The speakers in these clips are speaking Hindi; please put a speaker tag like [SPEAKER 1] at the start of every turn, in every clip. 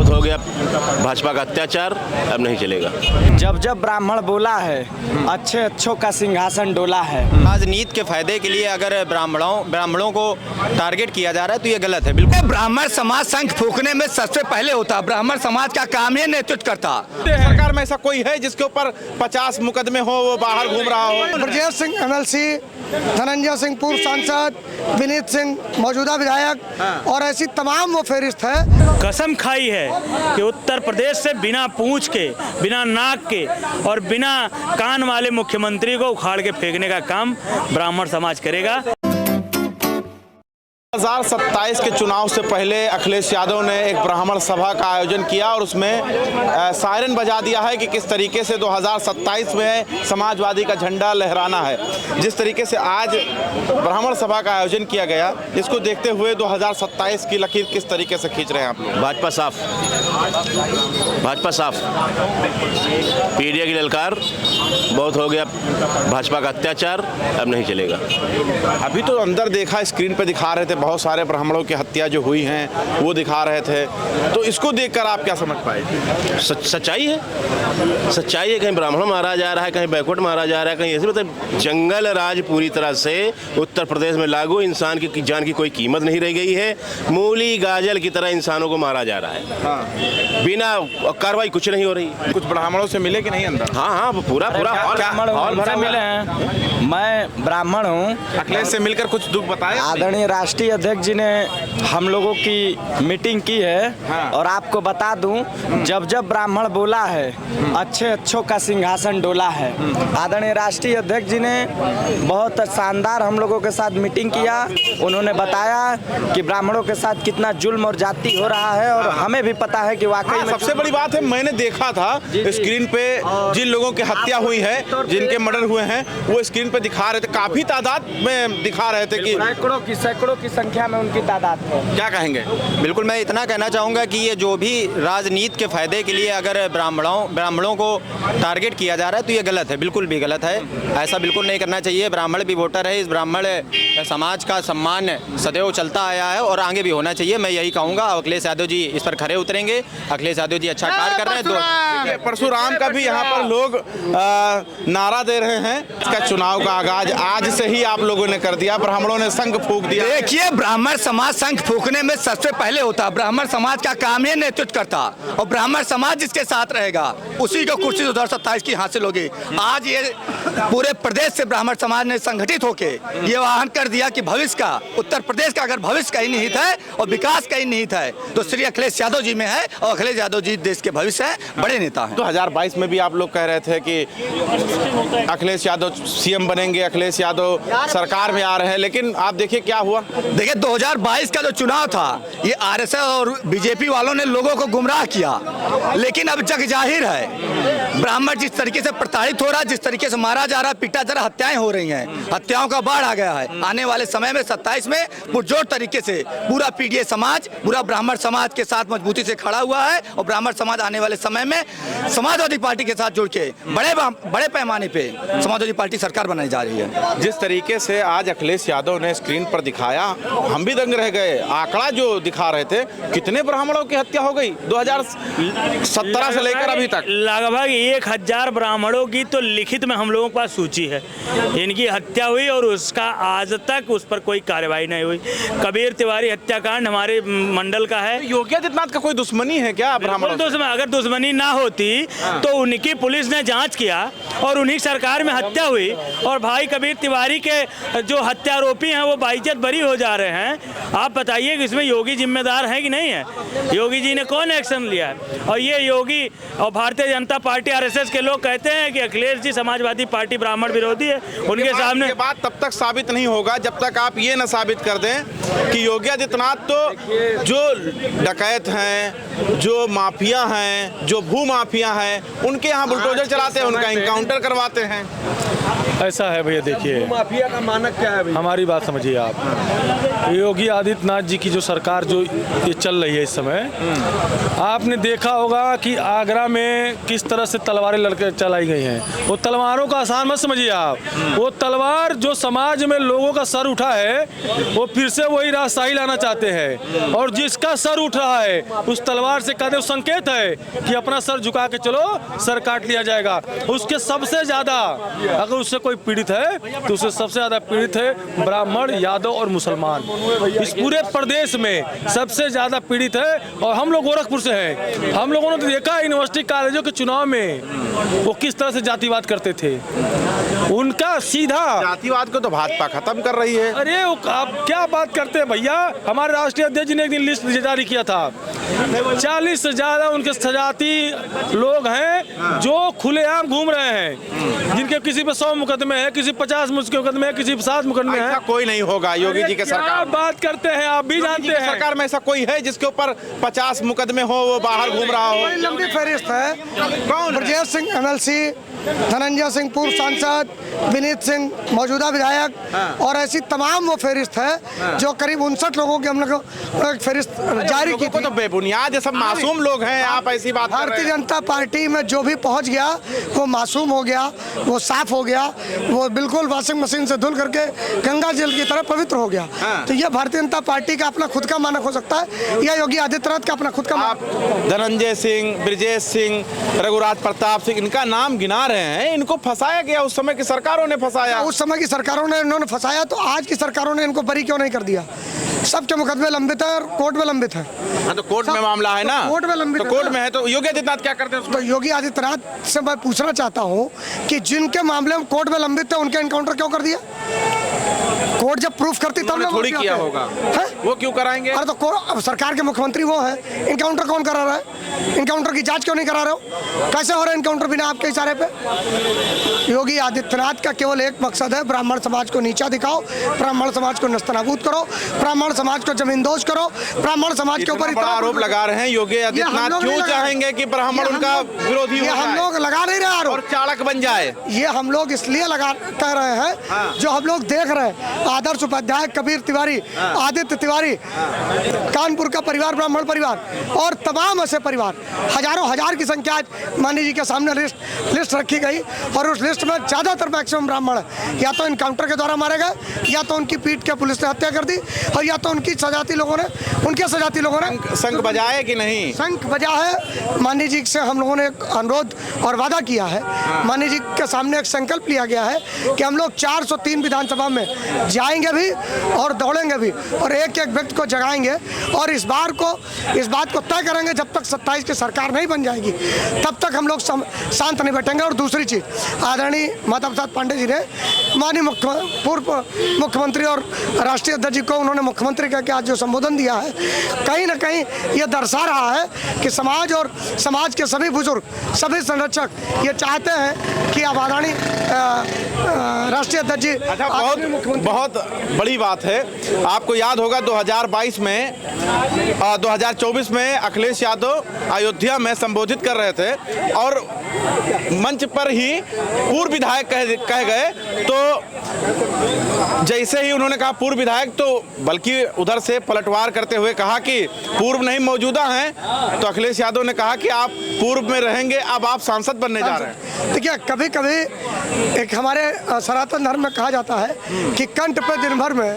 [SPEAKER 1] बहुत हो गया भाजपा का अत्याचार, अब नहीं चलेगा।
[SPEAKER 2] जब जब ब्राह्मण बोला है, अच्छे अच्छों का सिंहासन डोला है।
[SPEAKER 3] राजनीति के फायदे के लिए अगर ब्राह्मणों को टारगेट किया जा रहा है तो ये गलत है। बिल्कुल
[SPEAKER 4] ब्राह्मण समाज शंख फूंकने में सबसे पहले होता, ब्राह्मण समाज का काम ही नेतृत्व करता।
[SPEAKER 5] सरकार में ऐसा कोई है जिसके ऊपर 50 मुकदमे हो, वो बाहर घूम रहा हो?
[SPEAKER 6] ब्रजेश सिंह एमएलसी, धनंजय सिंह पूर्व सांसद, विनीत सिंह मौजूदा विधायक और ऐसी तमाम वो फहरिस्त है।
[SPEAKER 7] कसम खाई है कि उत्तर प्रदेश से बिना पूंछ के, बिना नाक के और बिना कान वाले मुख्यमंत्री को उखाड़ के फेंकने का काम ब्राह्मण समाज करेगा।
[SPEAKER 5] 2027 के चुनाव से पहले अखिलेश यादव ने एक ब्राह्मण सभा का आयोजन किया और उसमें सायरन बजा दिया है कि किस तरीके से 2027 में समाजवादी का झंडा लहराना है। जिस तरीके से आज ब्राह्मण सभा का आयोजन किया गया, इसको देखते हुए 2027 की लकीर किस तरीके से खींच रहे हैं आप लोग?
[SPEAKER 1] भाजपा साफ, भाजपा साफ। पीडीए की ललकार, बहुत हो गया भाजपा का अत्याचार, अब नहीं चलेगा।
[SPEAKER 5] अभी तो अंदर देखा, स्क्रीन पे दिखा रहे थे बहुत सारे ब्राह्मणों की हत्या जो हुई हैं वो दिखा रहे थे, तो इसको देखकर आप क्या समझ पाए?
[SPEAKER 1] सच्चाई है, सच्चाई है। कहीं ब्राह्मण मारा जा रहा है, कहीं बैकवर्ड मारा जा रहा है, कहीं ऐसे मतलब जंगल राज पूरी तरह से उत्तर प्रदेश में लागू। इंसान की जान की कोई कीमत नहीं रह गई है। मूली गाजल की तरह इंसानों को मारा जा रहा है। हाँ। बिना कार्रवाई कुछ नहीं हो रही।
[SPEAKER 5] कुछ ब्राह्मणों से मिले कि नहीं अंदर?
[SPEAKER 1] हाँ हाँ, पूरा
[SPEAKER 2] हॉल भरा मिले हैं। मैं ब्राह्मण हूँ।
[SPEAKER 5] अखिलेश से मिलकर कुछ दुख बताए?
[SPEAKER 2] आदरणीय राष्ट्रीय अध्यक्ष जी ने हम लोगों की मीटिंग की है।
[SPEAKER 5] हाँ।
[SPEAKER 2] और आपको बता दूं, जब जब ब्राह्मण बोला है, अच्छे अच्छों का सिंहासन डोला है। आदरणीय राष्ट्रीय अध्यक्ष जी ने बहुत शानदार हम लोगों के साथ मीटिंग किया। उन्होंने बताया कि ब्राह्मणों के साथ कितना जुल्म और जाति हो रहा है और हमें भी पता है कि वाकई में
[SPEAKER 5] सबसे बड़ी बात है, मैंने देखा था स्क्रीन पे जिन लोगों की हत्या हुई है, जिनके मर्डर हुए हैं, वो स्क्रीन पे दिखा रहे थे, काफी तादाद में दिखा रहे थे कि
[SPEAKER 2] सैकड़ों की संख्या में उनकी तादाद है।
[SPEAKER 5] क्या कहेंगे?
[SPEAKER 3] बिल्कुल, मैं इतना कहना चाहूँगा कि ये जो भी राजनीति के फायदे के लिए अगर ब्राह्मणों को टारगेट किया जा रहा है तो ये गलत है, बिल्कुल भी गलत है। ऐसा बिल्कुल नहीं करना चाहिए। ब्राह्मण भी वोटर है, इस ब्राह्मण समाज का सम्मान सदैव चलता आया है और आगे भी होना चाहिए। मैं यही कहूँगा। अखिलेश यादव जी इस पर खरे उतरेंगे। अखिलेश यादव जी अच्छा कार्य कर रहे हैं।
[SPEAKER 5] परशुराम का भी यहाँ पर लोग नारा दे रहे हैं। इसका चुनाव का आगाज आज से ही आप लोगों ने कर दिया, ब्राह्मणों ने शंख फूंक दिया।
[SPEAKER 4] देखिए, ब्राह्मण समाज शंख फूंकने में सबसे पहले होता, ब्राह्मण समाज का काम ही नेतृत्व करता और ब्राह्मण समाज जिसके साथ रहेगा उसी को कुर्सी 2027 की हासिल होगी। आज ये पूरे प्रदेश से ब्राह्मण समाज ने संगठित होकर ये आह्वान कर दिया कि भविष्य का, उत्तर प्रदेश का अगर भविष्य का ही निहित है और विकास का ही निहित है तो श्री अखिलेश यादव जी में है और अखिलेश यादव जी देश के भविष्य है, बड़े नेता हैं।
[SPEAKER 5] 2022 में भी आप लोग कह रहे थे कि अखिलेश यादव सीएम बनेंगे, अखिलेश यादव सरकार में आ रहे हैं, लेकिन आप देखिए क्या हुआ।
[SPEAKER 4] देखिए, 2022 का जो चुनाव था, ये आरएसएस और बीजेपी वालों ने लोगों को गुमराह किया, लेकिन अब जग जाहिर है ब्राह्मण जिस तरीके से प्रताड़ित हो रहा है, जिस तरीके से मारा जा रहा है, पीटा जा रहा, हत्याएं हो रही हैं, हत्याओं का बाढ़ आ गया है। आने वाले समय में 27 में पुरजोर तरीके से पूरा पीडीए समाज, पूरा ब्राह्मण समाज के साथ मजबूती से खड़ा हुआ है और ब्राह्मण समाज आने वाले समय में समाजवादी पार्टी के साथ जुड़ के बड़े पैमाने पे समाजवादी पार्टी सरकार बनाई जा रही है।
[SPEAKER 5] जिस तरीके से आज अखिलेश यादव ने स्क्रीन पर दिखाया, हम भी दंग रह गए। आंकड़ा जो दिखा रहे थे, कितने ब्राह्मणों की हत्या हो गई 2017 से लेकर अभी तक?
[SPEAKER 7] लगभग 1000 ब्राह्मणों की तो लिखित में हम लोगों के पास सूची है। इनकी हत्या हुई और उसका आज तक उस पर कोई कार्रवाई नहीं हुई। कबीर तिवारी हत्याकांड हमारे मंडल का है।
[SPEAKER 5] योगी आदित्यनाथ का कोई दुश्मनी है क्या ब्राह्मणों से?
[SPEAKER 7] अगर दुश्मनी ना होती तो उनकी पुलिस ने जांच किया और उन्हीं सरकार में हत्या हुई और भाई कबीर तिवारी के जो हत्यारोपी हैं वो बाइज्जत बरी हो जा रहे हैं। आप बताइए कि इसमें योगी जिम्मेदार है कि नहीं है? योगी जी ने कौन एक्शन लिया है? और ये योगी और भारतीय जनता पार्टी आरएसएस के लोग कहते हैं कि अखिलेश जी समाजवादी पार्टी ब्राह्मण विरोधी है। उनके सामने
[SPEAKER 5] ये बात तब तक साबित नहीं होगा जब तक आप ये न साबित कर दें कि योगी आदित्यनाथ तो जो डकैत हैं, जो माफिया हैं, जो भू माफिया हैं, उनके यहाँ बुलडोजर चलाते हैं, उनका इनकाउंटर करवाते हैं।
[SPEAKER 8] ऐसा है भैया, देखिए
[SPEAKER 5] माफिया का मानक क्या है भैया?
[SPEAKER 8] हमारी बात समझिए आप। योगी आदित्यनाथ जी की जो सरकार जो ये चल रही है इस समय, आपने देखा होगा कि आगरा में किस तरह से तलवारें लड़के चलाई गई हैं। वो तलवारों का आसान मत समझिए आप। वो तलवार जो समाज में लोगों का सर उठा है, वो फिर से वही राजशाही लाना चाहते हैं। और जिसका सर उठ रहा है उस तलवार से कहते संकेत है कि अपना सर झुका के चलो, सर काट लिया जाएगा। उसके सबसे ज्यादा अगर उससे कोई पीड़ित है तो उससे सबसे ज्यादा पीड़ित है ब्राह्मण, यादव और मुसलमान। इस पूरे प्रदेश में सबसे ज्यादा पीड़ित है। और हम लोग गोरखपुर से हैं, हम लोगों ने तो देखा यूनिवर्सिटी कॉलेजों के चुनाव में वो किस तरह से जातिवाद करते थे। उनका सीधा
[SPEAKER 5] जातिवाद को तो भाजपा खत्म कर रही है।
[SPEAKER 8] अरे आप क्या बात करते हैं भैया। हमारे राष्ट्रीय अध्यक्ष जी ने एक दिन लिस्ट जारी किया था, 40 से ज्यादा उनके सजाती लोग हैं जो खुलेआम घूम रहे हैं, जिनके किसी पे 100 मुकदमे हैं, किसी 50 मुकदमे हैं, किसी पे 7 मुकदमे हैं।
[SPEAKER 5] ऐसा कोई नहीं होगा योगी जी के
[SPEAKER 8] क्या
[SPEAKER 5] सरकार।
[SPEAKER 8] बात करते हैं, आप भी जानते हैं।
[SPEAKER 5] सरकार में ऐसा कोई है जिसके ऊपर 50 मुकदमे हो, वो बाहर घूम रहा हो?
[SPEAKER 6] बड़ी लंबी फहरिस्त है।
[SPEAKER 5] कौन?
[SPEAKER 6] ब्रजेश सिंह MLC, धनंजय सिंह पूर्व सांसद, विनीत सिंह मौजूदा विधायक, और ऐसी तमाम वो फहरिस्त है जो करीब 59 लोगों की हम लोग फहरिस्त जारी की थी।
[SPEAKER 5] तो बेबुनियाद, ये सब मासूम लोग हैं, आप ऐसी बात कर रहे
[SPEAKER 6] भारतीय
[SPEAKER 5] हैं।
[SPEAKER 6] जनता पार्टी में जो भी पहुंच गया वो मासूम हो गया, वो साफ हो गया, वो बिल्कुल वॉशिंग मशीन से धुल करके गंगा जल की तरह पवित्र हो गया। तो ये भारतीय जनता पार्टी का अपना खुद का मानक हो सकता है या योगी आदित्यनाथ का अपना खुद का
[SPEAKER 5] आप धनंजय सिंह, ब्रजेश सिंह, रघुराज प्रताप सिंह, इनका नाम गिना रहे हैं। इनको फंसाया गया, उस समय की सरकारों ने फंसाया।
[SPEAKER 6] उस समय की सरकारों ने इन्होंने फंसाया, तो आज की सरकारों ने इनको बरी क्यों नहीं कर दिया? सबके मुकदमे लंबित है और कोर्ट में लंबित है।
[SPEAKER 5] हाँ, तो कोर्ट में मामला है ना,
[SPEAKER 6] कोर्ट में लंबित
[SPEAKER 5] तो
[SPEAKER 6] है
[SPEAKER 5] कोर्ट
[SPEAKER 6] ना।
[SPEAKER 5] में है तो योगी आदित्यनाथ क्या करते हैं उसमें?
[SPEAKER 6] तो योगी आदित्यनाथ से मैं पूछना चाहता हूं कि जिनके मामले में कोर्ट में लंबित थे उनके एनकाउंटर क्यों कर दिया? कोर्ट जब प्रूफ करती तब
[SPEAKER 5] उन्होंने थोड़ी किया होगा, वो क्यों कराएंगे?
[SPEAKER 6] अरे तो सरकार के मुख्यमंत्री वो है, इनकाउंटर कौन करा रहा है? इनकाउंटर की जांच क्यों नहीं करा रहे हो? कैसे हो रहा है इनकाउंटर बिना आपके इशारे पे? योगी आदित्यनाथ का केवल एक मकसद है, ब्राह्मण समाज को नीचा दिखाओ, ब्राह्मण समाज को नस्तनाबूद करो, ब्राह्मण समाज को जमींदोज करो, ब्राह्मण समाज के ऊपर
[SPEAKER 5] बड़ा आरोप लगा रहे हैं। योगी आदित्यनाथ क्यों चाहेंगे कि ब्राह्मण उनका विरोधी हो
[SPEAKER 6] हम
[SPEAKER 5] जाए
[SPEAKER 6] लोग लगा नहीं रहे आरोप,
[SPEAKER 5] और चालक बन जाए?
[SPEAKER 6] ये हम लोग इसलिए लगा कह रहे हैं जो हम लोग देख रहे हैं। आदर्श उपाध्याय, कबीर तिवारी, आदित्य तिवारी, कानपुर का परिवार, ब्राह्मण परिवार और तमाम ऐसे परिवार, हजारों हजार की संख्या मानी जी के सामने लिस्ट रखी गई और उस लिस्ट में ज्यादातर मैक्सिमम ब्राह्मण है। या तो इनकाउंटर के द्वारा मारे गए, या तो उनकी पीट के पुलिस ने हत्या कर दी, और या तो उनके सजाती लोगों ने
[SPEAKER 5] शंख बजाए कि नहीं?
[SPEAKER 6] शंख बजा है। माननीय जी से हम लोगों ने एक अनुरोध और वादा किया है, माननीय जी के सामने एक संकल्प लिया गया है कि हम लोग 403 विधानसभा में जाएंगे भी और दौड़ेंगे भी और एक एक व्यक्ति को जगाएंगे और इस बात को तय करेंगे जब तक 27 की सरकार नहीं बन जाएगी तब तक हम लोग शांत नहीं बैठेंगे। और दूसरी चीज, आदरणीय माता प्रसाद पांडे जी ने माननीय पूर्व मुख्यमंत्री और राष्ट्रीय अध्यक्ष जी को उन्होंने मुख्यमंत्री कह के आज जो संबोधन दिया है, कहीं ना कहीं ये दर्शा रहा है कि समाज और समाज के सभी बुजुर्ग, सभी संरक्षक ये चाहते हैं कि अब आदरणीय राष्ट्रीय अध्यक्ष जी।
[SPEAKER 5] अच्छा, बहुत बड़ी बात है। आपको याद होगा 2022 में 2024 में अखिलेश यादव अयोध्या में संबोधित कर रहे थे और मंच पर ही पूर्व विधायक कह गए, तो जैसे ही उन्होंने कहा पूर्व विधायक, तो बल्कि उधर से पलटवार करते हुए कहा कि पूर्व नहीं मौजूदा हैं, तो अखिलेश यादव ने कहा कि आप पूर्व में रहेंगे, अब आप सांसद बनने जा रहे हैं।
[SPEAKER 6] देखिए, कभी कभी एक हमारे सनातन धर्म में कहा जाता है कि कंठ पे दिन भर में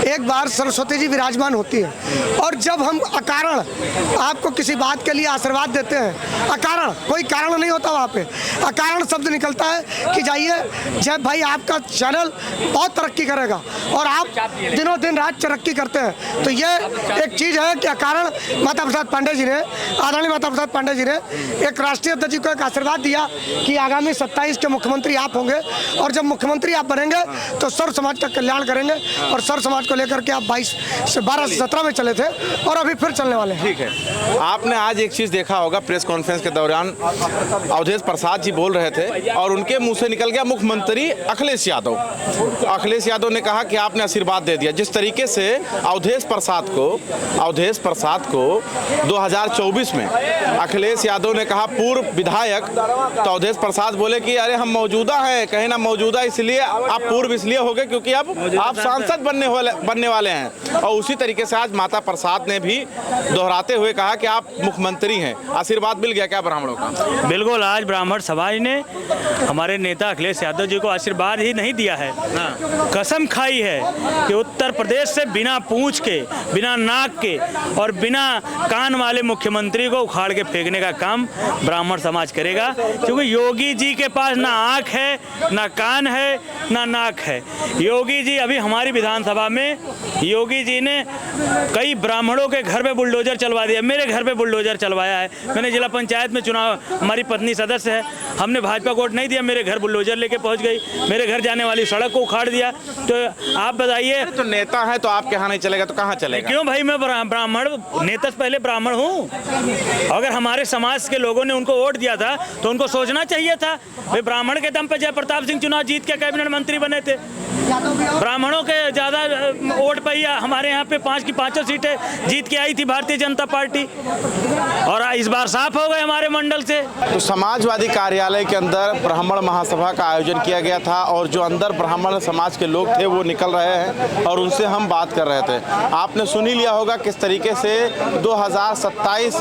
[SPEAKER 6] एक बार सरस्वती जी विराजमान होती है, और जब हम अकारण आपको किसी बात के लिए आशीर्वाद देते हैं, अकारण कोई कारण नहीं होता वहाँ पे, अकारण शब्द निकलता है कि जाइए जब भाई आपका चैनल बहुत तरक्की करेगा और आप दिनों दिन रात तरक्की करते हैं, तो ये एक चीज़ है कि अकारण माता प्रसाद पांडे जी ने, आदरणीय माता प्रसाद पांडे जी ने एक राष्ट्रीय अध्यक्ष जी को एक आशीर्वाद दिया कि आगामी 27 के मुख्यमंत्री आप होंगे और जब मुख्यमंत्री आप बनेंगे तो सर्व समाज का कल्याण करेंगे और सर्व समाज समाज को लेकर के आप 22 से 12 से 17 में चले थे और अभी फिर चलने वाले हैं।
[SPEAKER 5] ठीक है, आपने आज एक चीज़ देखा होगा प्रेस कॉन्फ्रेंस के दौरान अवधेश प्रसाद जी बोल रहे थे और उनके मुंह से निकल गया मुख्यमंत्री अखिलेश यादव। अखिलेश यादव ने कहा कि आपने आशीर्वाद दे दिया। जिस तरीके से अवधेश प्रसाद को 2024 में अखिलेश यादव ने कहा पूर्व विधायक, तो अवधेश प्रसाद बोले कि अरे हम मौजूदा हैं, कहीं ना मौजूदा इसलिए आप पूर्व इसलिए हो गए क्योंकि अब आप सांसद बनने वाले हैं। और उसी तरीके से आज माता प्रसाद ने भी दोहराते हुए कहा कि आप मुख्यमंत्री हैं। आशीर्वाद मिल गया क्या ब्राह्मणों का?
[SPEAKER 7] बिल्कुल, आज ब्राह्मण समाज ने हमारे नेता अखिलेश यादव जी को आशीर्वाद ही नहीं दिया है, कसम खाई है कि उत्तर प्रदेश से बिना पूंछ के, बिना नाक के और बिना कान वाले मुख्यमंत्री को उखाड़ के फेंकने का काम ब्राह्मण समाज करेगा। क्योंकि योगी जी के पास ना आँख है, ना कान है, ना नाक है। योगी जी अभी हमारी विधानसभा में योगी जी ने कई ब्राह्मणों के घर पे बुलडोजर चलवा दिया। मेरे घर पे बुलडोजर चलवाया है। मैंने जिला पंचायत में चुनाव, हमारी पत्नी सदस्य है, हमने भाजपा को वोट नहीं दिया, मेरे घर बुलडोजर लेके पहुंच गई, मेरे घर जाने वाली सड़क को उखाड़ दिया। तो आप बताइए,
[SPEAKER 5] तो नेता है तो आपके यहाँ नहीं चलेगा तो कहाँ चलेगा?
[SPEAKER 7] क्यों भाई, मैं ब्राह्मण नेता से पहले ब्राह्मण हूँ। अगर हमारे समाज के लोगों ने उनको वोट दिया था तो उनको सोचना चाहिए था। भाई ब्राह्मण के दम पे जयप्रताप सिंह चुनाव जीत के कैबिनेट मंत्री बने थे। ब्राह्मणों के ज़्यादा वोट पे हमारे यहाँ पे 5 की 5 सीटें जीत के आई थी भारतीय जनता पार्टी, और इस बार साफ हो गए हमारे मंडल से।
[SPEAKER 5] तो समाजवादी कार्यालय के अंदर ब्राह्मण महासभा का आयोजन किया गया था और जो अंदर ब्राह्मण समाज के लोग थे वो निकल रहे हैं और उनसे हम बात कर रहे थे। आपने सुन ही लिया होगा किस तरीके से 2027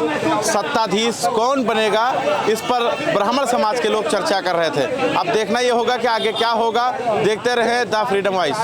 [SPEAKER 5] सत्ताधीश कौन बनेगा, इस पर ब्राह्मण समाज के लोग चर्चा कर रहे थे। अब देखना ये होगा कि आगे क्या होगा। देखते रहे द फ्रीडम वॉइस।